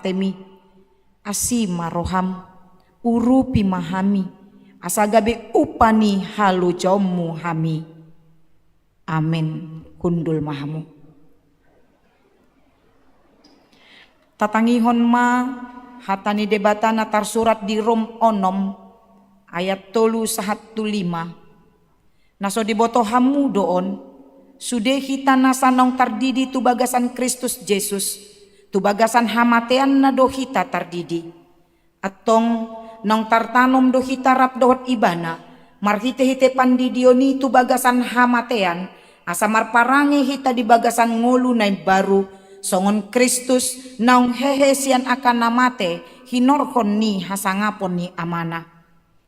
matemi asima roham uru pimahami asagabe upani halu jomu hami. Amin. Kundul mahamu. Tatangihon ma hatani debatana tarsurat di Rom onom ayat 3:1-5. Naso diboto hamu doon sude hita nasanong tardidi tu bagasan Kristus Yesus tu bagasan hamatean na do hita tardidi atong nong tartanom do hita rap dohot ibana marhite-hite pandidioni tu bagasan hamatean asa marparangi hita di bagasan ngulu na baru songon Kristus naung hehesian akan namate hinorhon ni hasangapon ni amana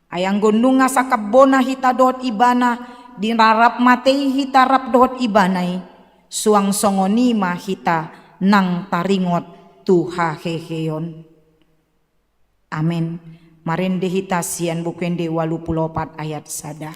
ayang gondunga sakabona hita dohot ibana dinarap matei hita rap dohot ibanay suang songoni ma hita nang taringot tu haheheyon. Amin. Marende hita sian bukende 84 ayat sada.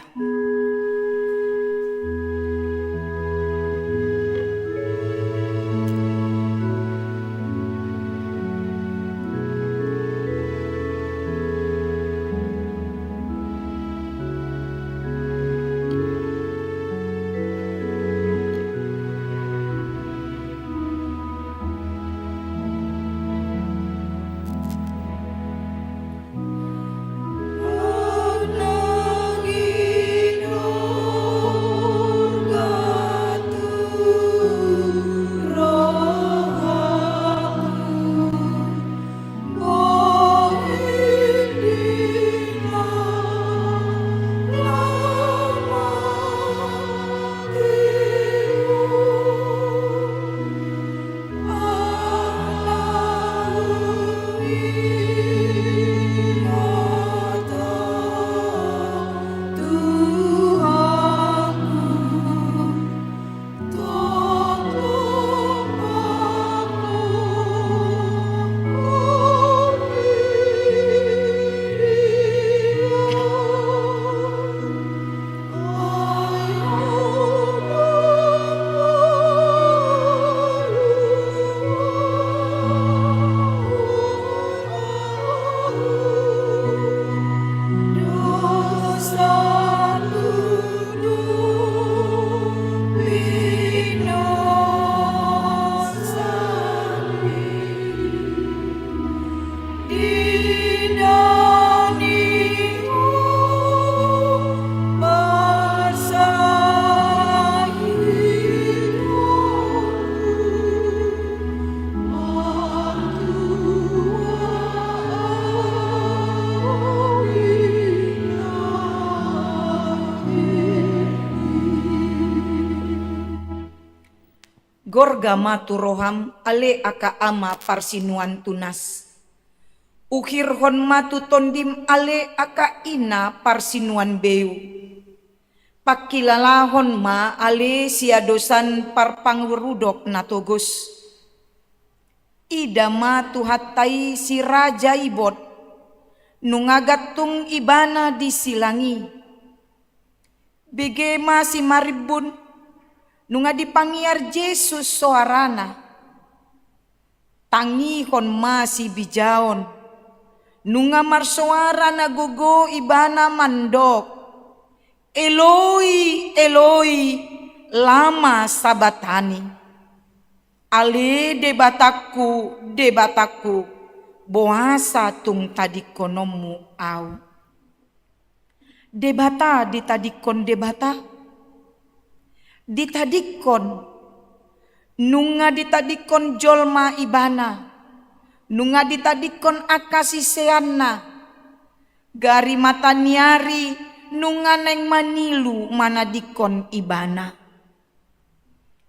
Gorga maturoham ale aka ama parsinuan tunas. Ukirhon matu tondim ale aka ina parsinuan beu. Pakilalahon ma ale siadosan parpangurudok natogos. Ida ma tuhatai si raja ibot nungagatung ibana disilangi. Bege si maribun nunga dipangiar Yesus soarana. Tangihon masih bijaon nunga marsoara nagugo ibana mandok. Eloi, Eloi, lama sabatani. Ale debataku, boasa tung tadikonomu au. Debata ditadikon debata. Ditadikon nunga ditadikon jolma ibana nunga ditadikon akasiseanna gari mata niari nunga neng manilu manadikon ibana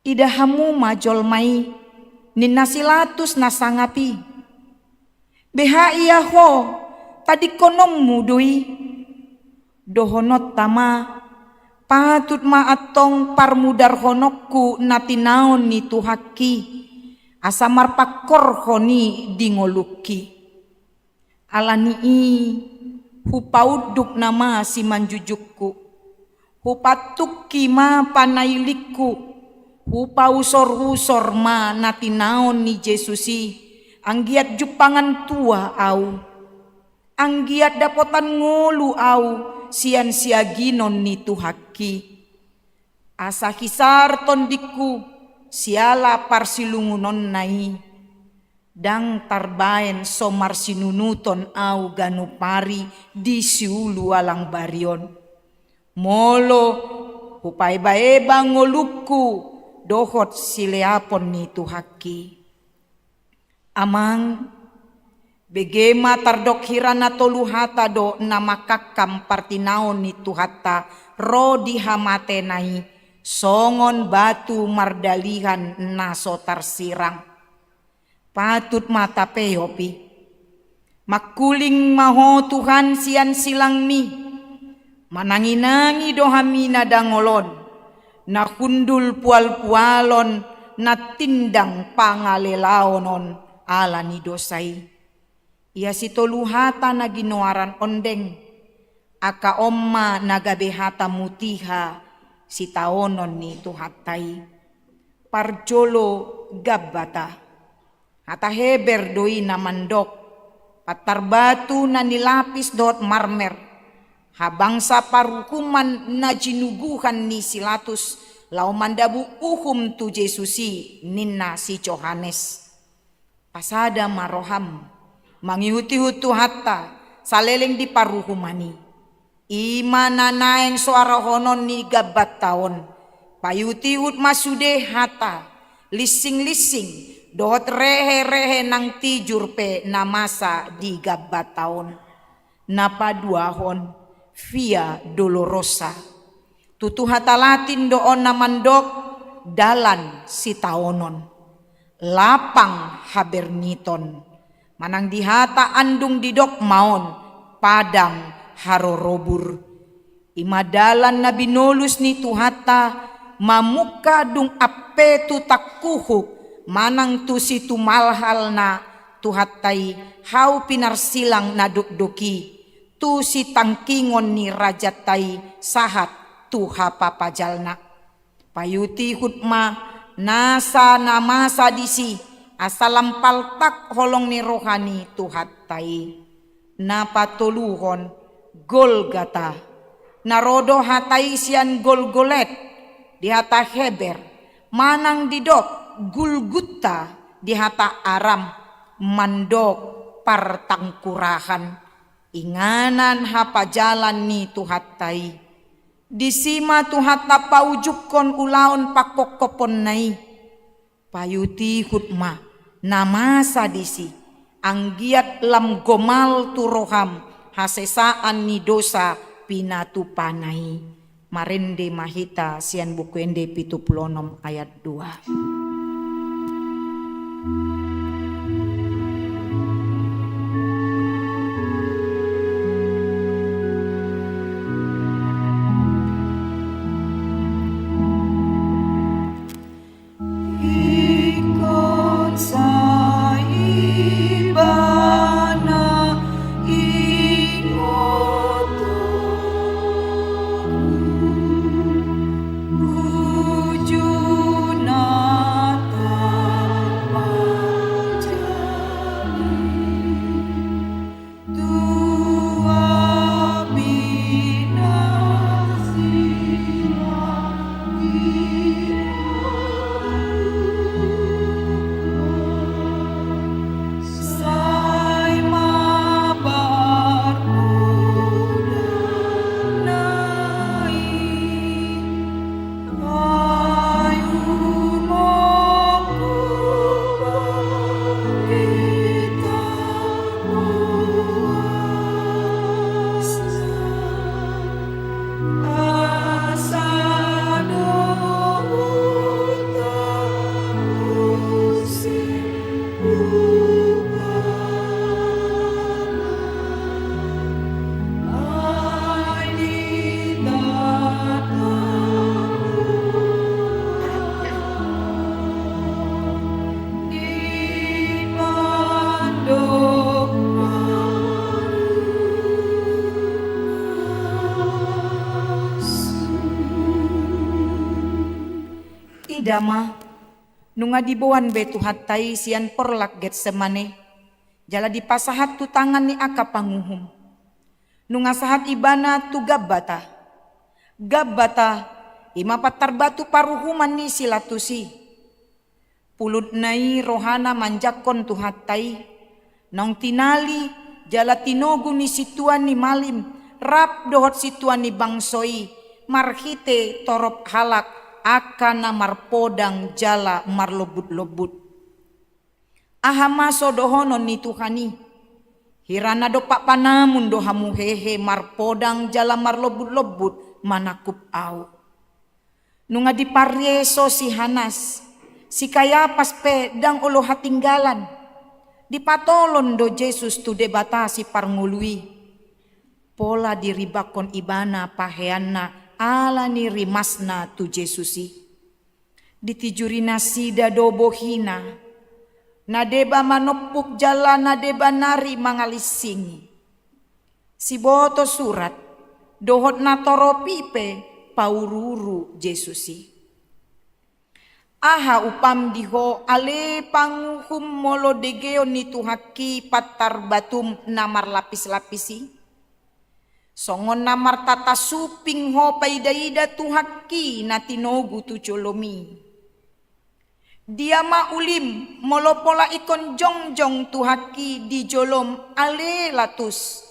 idahamu ma jolmai ninasilatus nasangapi beha iyaho tadikonommu doi dohonot tama patut maatong parmudar honokku natinaon ni tuhaki asamar pakor honi dingoluki alani hupauduk nama si manjujukku hupatuki ma panailikku hupausor-usor ma natinaon ni Jesusi Anggiat jupangan tua au, anggiat dapotan ngolu au, sian siaginon ni tuhaki. Asa kisar tondiku, siala parsilungunon nai. Dang tarbaen somar sinunuton au ganupari di siulu alang barion. Molo hupai baeba ngoluku, dohot sileapon ni tuhaki. Amang begema tardok hirana tolu hata do namakakam partinaon ni tuhata ro dihamate nai songon batu mardalihan naso tarsirang. Patut mata peyopi makuling maho Tuhan sian silang mi mananginangi dohamina dangolon na kundul pual-pualon na tindang pangalelaonon ala ni dosai. Ia si toluhata na ginoaran ondeng, aka omma nagabehata mutiha si taonon ni tuhatai. Parjolo gabbata, hata heber doi na mandok, patarbatu na nilapis dot marmer, habangsa parukuman na jinuguhan ni Silatus, lau mandabu uhum tu Jesusi ninna si Johannes. Pasada maroham mangihuti-hutu hatta saleleng di paruhumani. Ima nanaeng suara honon ni gabat taon. Payuti-hut masude hatta lising-lising dot rehe-rehe nang tijur pe namasa di gabat taon. Napaduahon via dolorosa. Tutu hata latin doon namandok dalan si taonon. Lapang haberniton manang dihata andung didok maon padang harorobur imadalan na binolus ni tuhata mamuka dung ape tu takkuhu manang tu si tumalhal na tuhatai hau pinarsilang na dukduki tu si tangkingon ni rajatai sahat tuha papajalna payuti hutma nasa namasa disi asalam paltak holong ni rohani tuhatai napatuluhon Golgata narodo hatai sian Golgolet di hata Heber manang didok Gulgutta di hata Aram mandok partangkurahan inganan hapa jalan ni tuhatai. Disima tuhata paujukon ulaon pakokopon nai. Payuti hutma namasa disi. Anggiat lam gomal turoham hasesaan ni dosa pinatupanai. Marende mahita sian bukuende pituplonom ayat 2. Dama nunga dibuan betu hatai sian porlak Getsemane Jala dipasahat tu tangan ni aka panguhum. Nungasahat ibana tu Gabbata. Gabbata ima patarbatu paruhuman ni silatusi. Pulut nai rohana manjakon tu hatai. Nong tinali jala tinogu ni situan ni malim. Rap dohot situan ni bangsoi. Marhite torop halak akana marpodang jala marlobut-lobut. Ahama sodohonon ni Tuhani. Hirana do pak panamun do hamu hehe marpodang jala marlobut-lobut manakup au. Nunga diparyeso si Hanas. Si Kayapas pe dang ulo hatinggalan. Dipatolon do Jesus tu debata si parngului. Pola diribakon ibana paheanna ala ni rimasna tu Jesusi. Ditijurina sida do bohina. Nadeba manopuk jalan nadeba nari mangalisingi. Si boto surat dohot natoro pipe paururu Jesusi. Aha upam diho ale panguhum molo degeo ni tuhaki patar batum namar lapis-lapisi. Songon namar tata suping ho paidaida tuhaki natinogu tu colomi. Dia ma ulim molopola ikon jongjong tuhaki di jolom ale latus.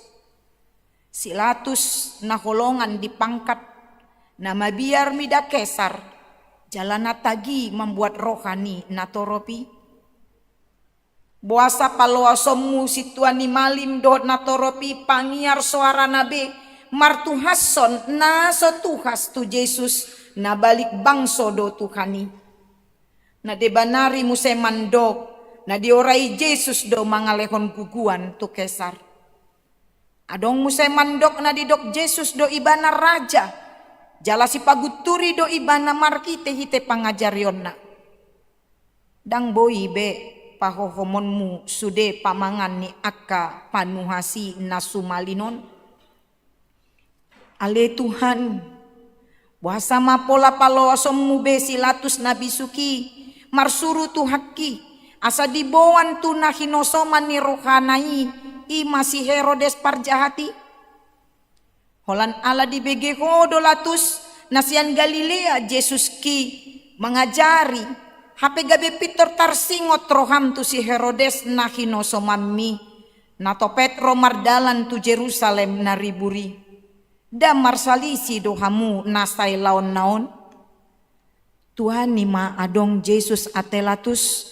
Si latus na holongan dipangkat nama biar mida kesar. Jalana tagi membuat rohani natoropi. Buasa paloa somu situani malim dohot natoropi pangiar suara nabe. Martuhason na sotuhas tu Yesus na balik bangso do Tuhani. Na debanari muse mandok, na diorai Jesus do mangalehon guguan tu kesar. Adong muse mandok na didok Jesus do ibana raja, jala si paguturi do ibana markite hite pangajarionna. Dang boi be pahohomonmu sude pamangan ni akka panuhasi nasumalinon. Ale Tuhan, buasa mapola paloa sommu be silatus nabi suki. Marsuru tu haki asa dibawan tu na hinosoman ni rohanai ima si Herodes parjahati. Holan ala di begeho dolatus nasian Galilea Jesus ki mengajari hape gabe pitor tarsingot roham tu si Herodes na hinosomami na to Petro mardalan tu Jerusalem na riburi damar salisi dohamu nasai laon naon. Tuhan nima adong Jesus atelatus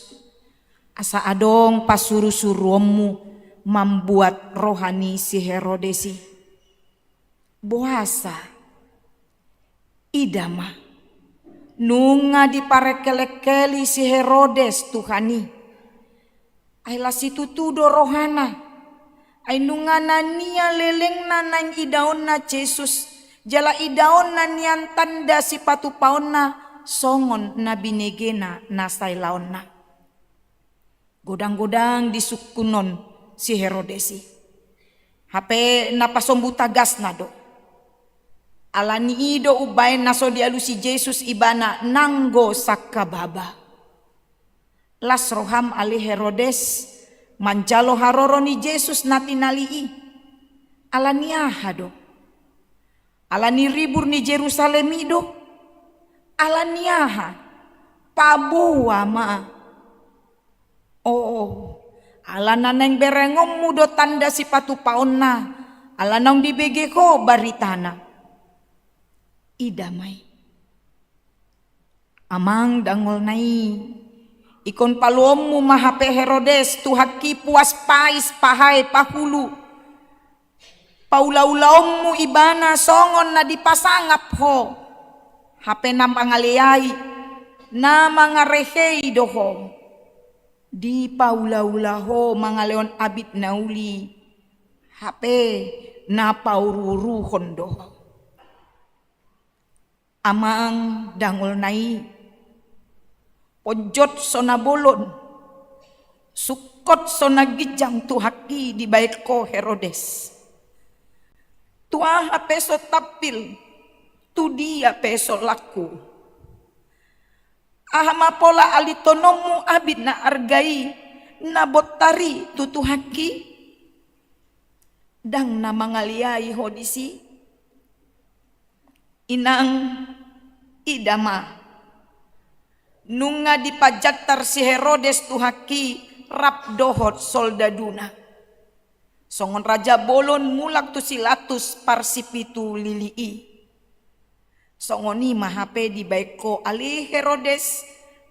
asa adong pasuru-surumu membuat rohani si Herodesi. Boasa idama nunga diparekelekeli si Herodes Tuhani. Aila situ tudo rohana. Ay nunga nania leleng nanang idaon na Jesus. Jala idaon na niyan tanda si patupaon na. Songon na binigena na saylaon na. Godang-godang disukunon si Herodesi. Hape napasombuta gas na do. Alani ido ubay naso dialu si Jesus ibana nanggo sakababa. Las roham ali Herodes manjalo haroro ni Jesus natinalii. Alani ahado. Alani ribur ni Jerusalem ido. Alaniaha pabuwa ma alananeng berengom mudo tanda si patupaon na alanang dibege ko baritana idamay amang dangol nai ikon paluommu mahape Herodes tuhaki puas pais pahay pahulu paulaulaommu ibana songon na dipasangap ho hape na pangaliyay na mga rehey doho. Di paula-ulaho mga leon abit na uli. Hape na paururuhon doho. Amang dangol nai. Pojot so nabolon. Sukot so nagijang tuhaki di bait ko Herodes. Tuah hape so tapil. Tu dia peso laku. Ahama pola alitonomu abid na argai. nabotari tutuhaki dang na mangaliai hodisi inang idama nunga dipajatar si Herodes tuhaki rap dohot soldaduna songon raja bolon mulak tu silatus parsipitu lilii songoni mahape di baiko ali Herodes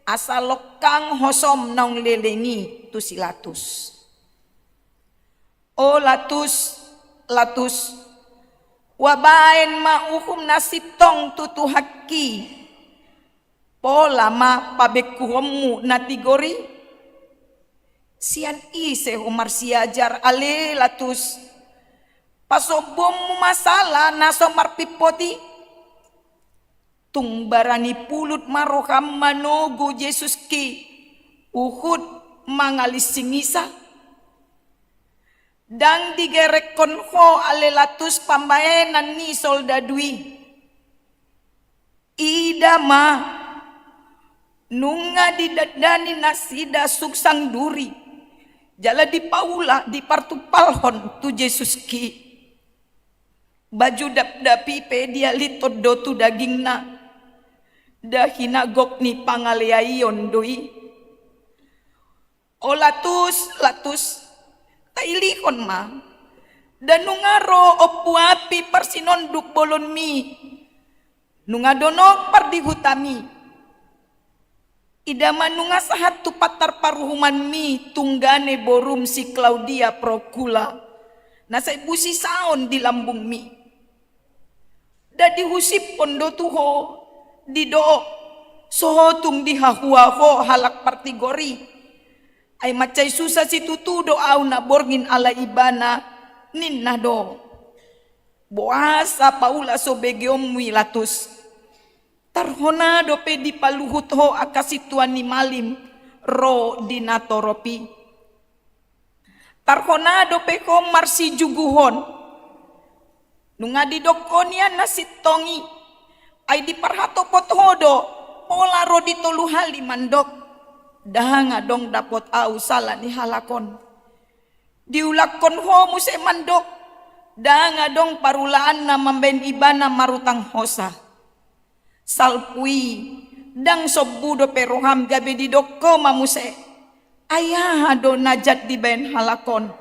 asal kang hosom nong leleni tu silatus o latus wabaen mauhum nasitong tutuhaki pola ma pabekuhomu natigori sian ise Umar siajar ale latus pasobom masalah nasomar pipoti tung barani pulut maroham manogo Yesus ki uhud mangalisingisa dang digerek konho ale latus pambaenan ni soldadui idama nunga didadani nasida suksang duri jala di paula di partupalhon tu Yesus ki baju dap-dapi pe dia litod do tu dagingna dahina gok ni pangaleaion doi o latus tailihon ma dan nungaro opuapi parsinonduk bolon mi nungadono pardihutami idama nunga sahat tu patar paruhuman mi tunggane borum si Claudia Procula nasay busi saon di lambung mi da dihusip pondo tuho dido sohotung dihahuaho halak partigori ay macay susah si tutudo au na borgin ala ibana ninna do boasa paula so begeom wilatus tarhona do pe di paluhut ho akasituan ni malim ro dinatoropi tarhona do pe ko marsi juguhon nunga di dokonian nasitongi ay di parhato pothodo pola ro ditoluhali mandok dahanga dong dapot au salah ni halakon diulakon ho muse mandok dahanga dong parulaan na mamben ibana marutang hosa salpui dang sobudo peroham gabe di dokko mamuse ayah do najat di ben halakon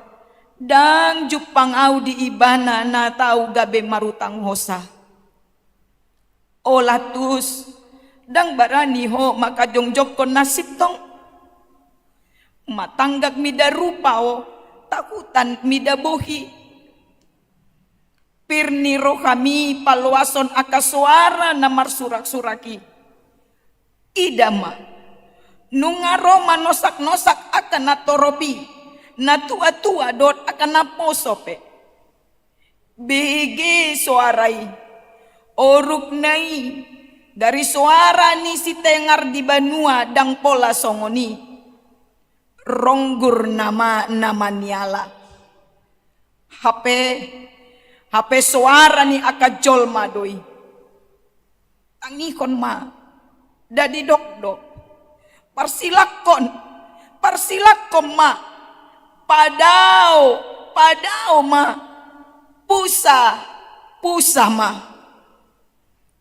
dang jupang au di ibana na tau gabe marutang hosa olatus dang barani ho maka jongjok kon nasib tong matanggak mida rupa o takutan mida bohi pirni rohami paluason akasuara namar surak-suraki idama nungaro manosak-nosak akan natoropi natua-tua dot akan naposope bege suarai oruk nai dari suara ni si tengar di banua dang pola songoni ronggur nama nyala HP suara ni akajol madoi tangikon ma dadi dok parsilakon ma padao ma pusa ma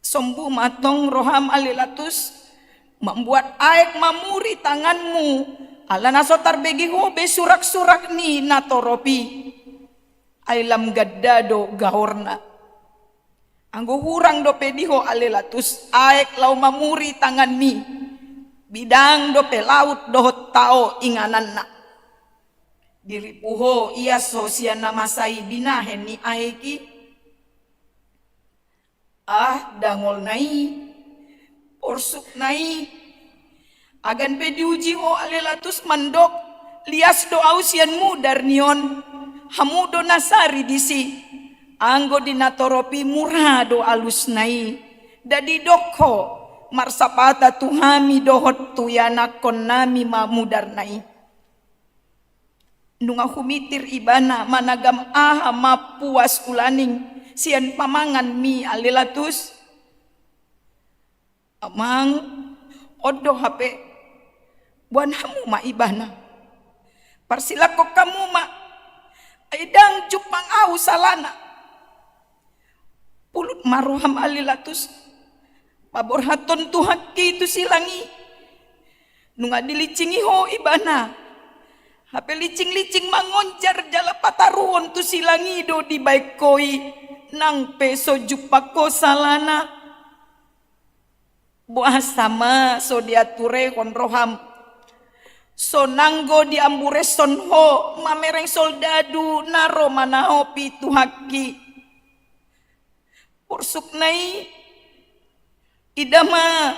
sombu matong roham alilatus membuat aek mamuri tanganmu ala nasotar begi hobe surak-surak ni natoropi ailam gaddado gahorna anggo hurang dope diho alelatus aek lau mamuri tangan mi bidang dope laut dohot tao inganan na diripuho iya sosiana masai binahen ni aeki dangol nai porsuk nai agan pe diuji ho alelatus mandok lias do ausian mudar nion hamudo nasari disi anggo dinatoropi murado alus nai dadi dokho marsapata tuhami dohot tuyana kon nami mamudar nai nunga humitir ibana managam mapuas ulaning sian pamangan mi alelatus amang odo HP buan hamu ma ibana parsilako kamu mak aidang jupang au salana pulut maroham alilatus paborhaton tuhaki itu silangi nunga dilicingi ho ibana hape licing-licing mangonjar jala pataruon tu silangi do di baik koi nang peso jupako salana buah sama so diature konroham so nanggo diambure son ho mamereng soldadu naro manaho pitu haki porsuk nai idama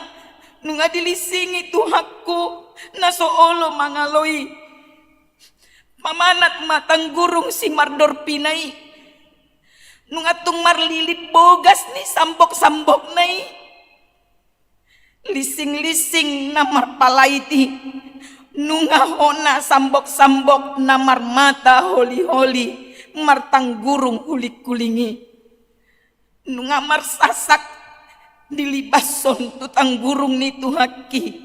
nunga dilisingi tu hakku naso olo mangaloi mamanat matang gurung si mardor pinai nungatung marlilit bogas ni sambok-sambok nai lising-lising namar palaiti nungahona sambok-sambok namar mata holi-holi martang gurung kulik-kulingi nungamar sasak dilibason tutang gurung ni tuhaki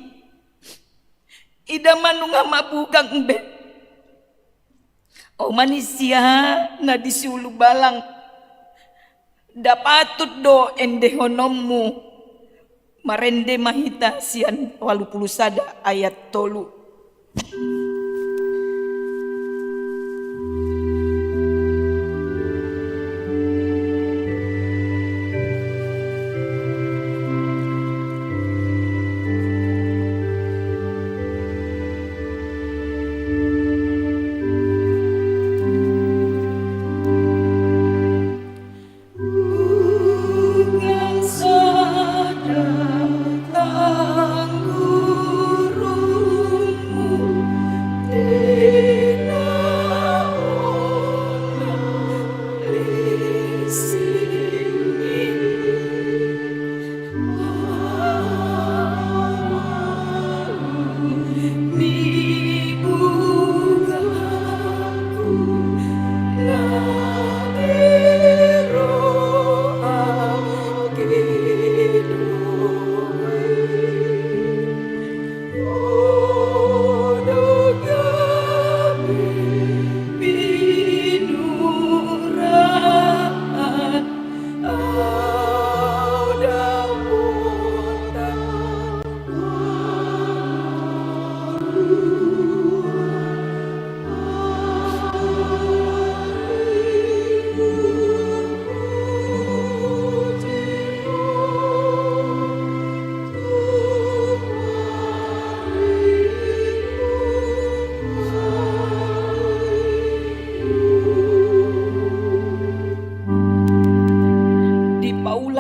idama nunga mabugang be o manusia na disiulu balang dapatut do endehonommu marende mahita sian 80 sada ayat 3.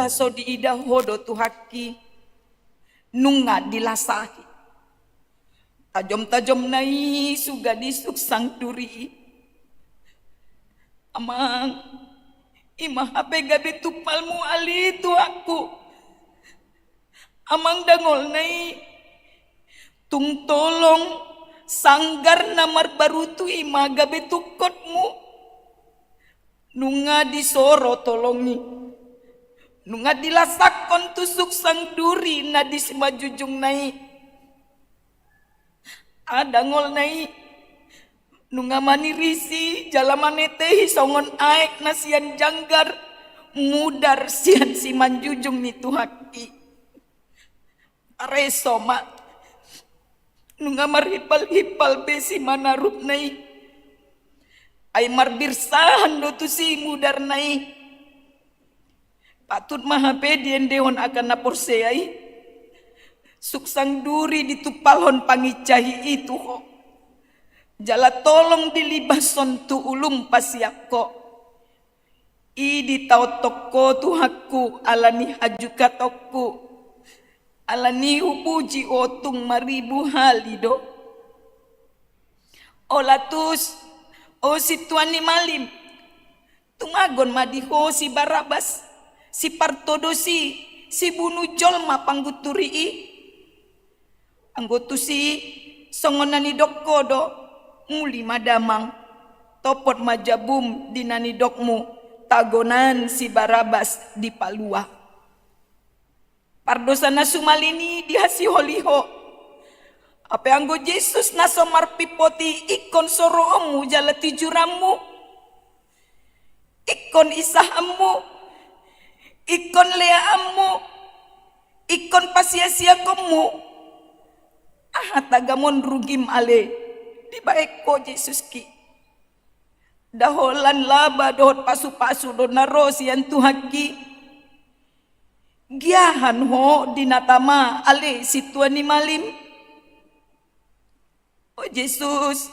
So diida hodo tuhaki nunga dilasahi tajom-tajom nai suga disuk sang duri amang imah ape gabe tupalmu ali tu aku amang dangol nai tung tolong sanggar namar baru tu imah gabe tukotmu nunga disoro tolongi nunga dilasakon tusuk sang duri na disimajujung nai adangol nai nunga manirisi jalamanete songon aek nasian janggar mudar sian si manjujung ni tuhaki areso mak nunga marhipal-hipal besi manarup nai ay marbirsahan do tu si mudar nai patut mahapedien dehon akan naporseai suksang duri ditupalhon pangicahi itu kok jala tolong dilibason tu ulum pasiak kok i ditau toko tuhakku alani hajuka tokku alani upuji otung maribu halido olatus o situani malim tungagon madiho si Barabas si partodosi si bunuh jolma pangguturii anggotusi songonani dokkodo muli madamang topot majabum dinani dokmu tagonan si Barabas di Palua pardosana sumalini dihasi holiho Apa anggo Yesus naso marpipoti ikon soromu jalati juramu, ikon isahamu, ikon leamu, ikon pasia-sia komu. Tagamon rugim ale di baik ko Yesus ki. Daholan laba dohot pasu-pasu do naros yang tuhaki. Giahan ho dinatama ale situan ni malim. Oh Yesus,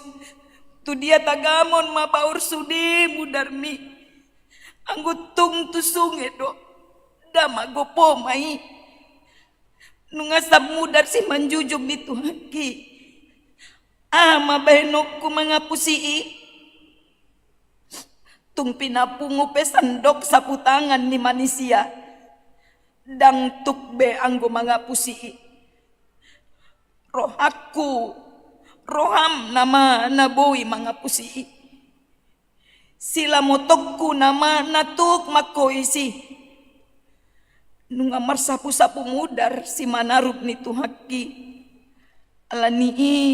tu dia tagamon mapaur sudi mudarmi. Anggutung tusung edo, dama gopo mai. Nungasab mudar si manjujug di tuhaki. Mabahenok ku mangapusi. Tung pinapungu pesandok sa putangan ni manusia. Dang tukbe anggo mangapusi. Rohaku. Roham nama naboy mga pusi. Sila motokku nama natuk makoisi. Nunga marsapu-sapu mudar si manarup ni tuhaki. Alanii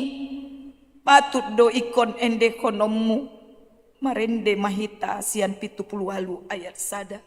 patut do ikon ende konommu. Marende mahita sian 70 ayat sada.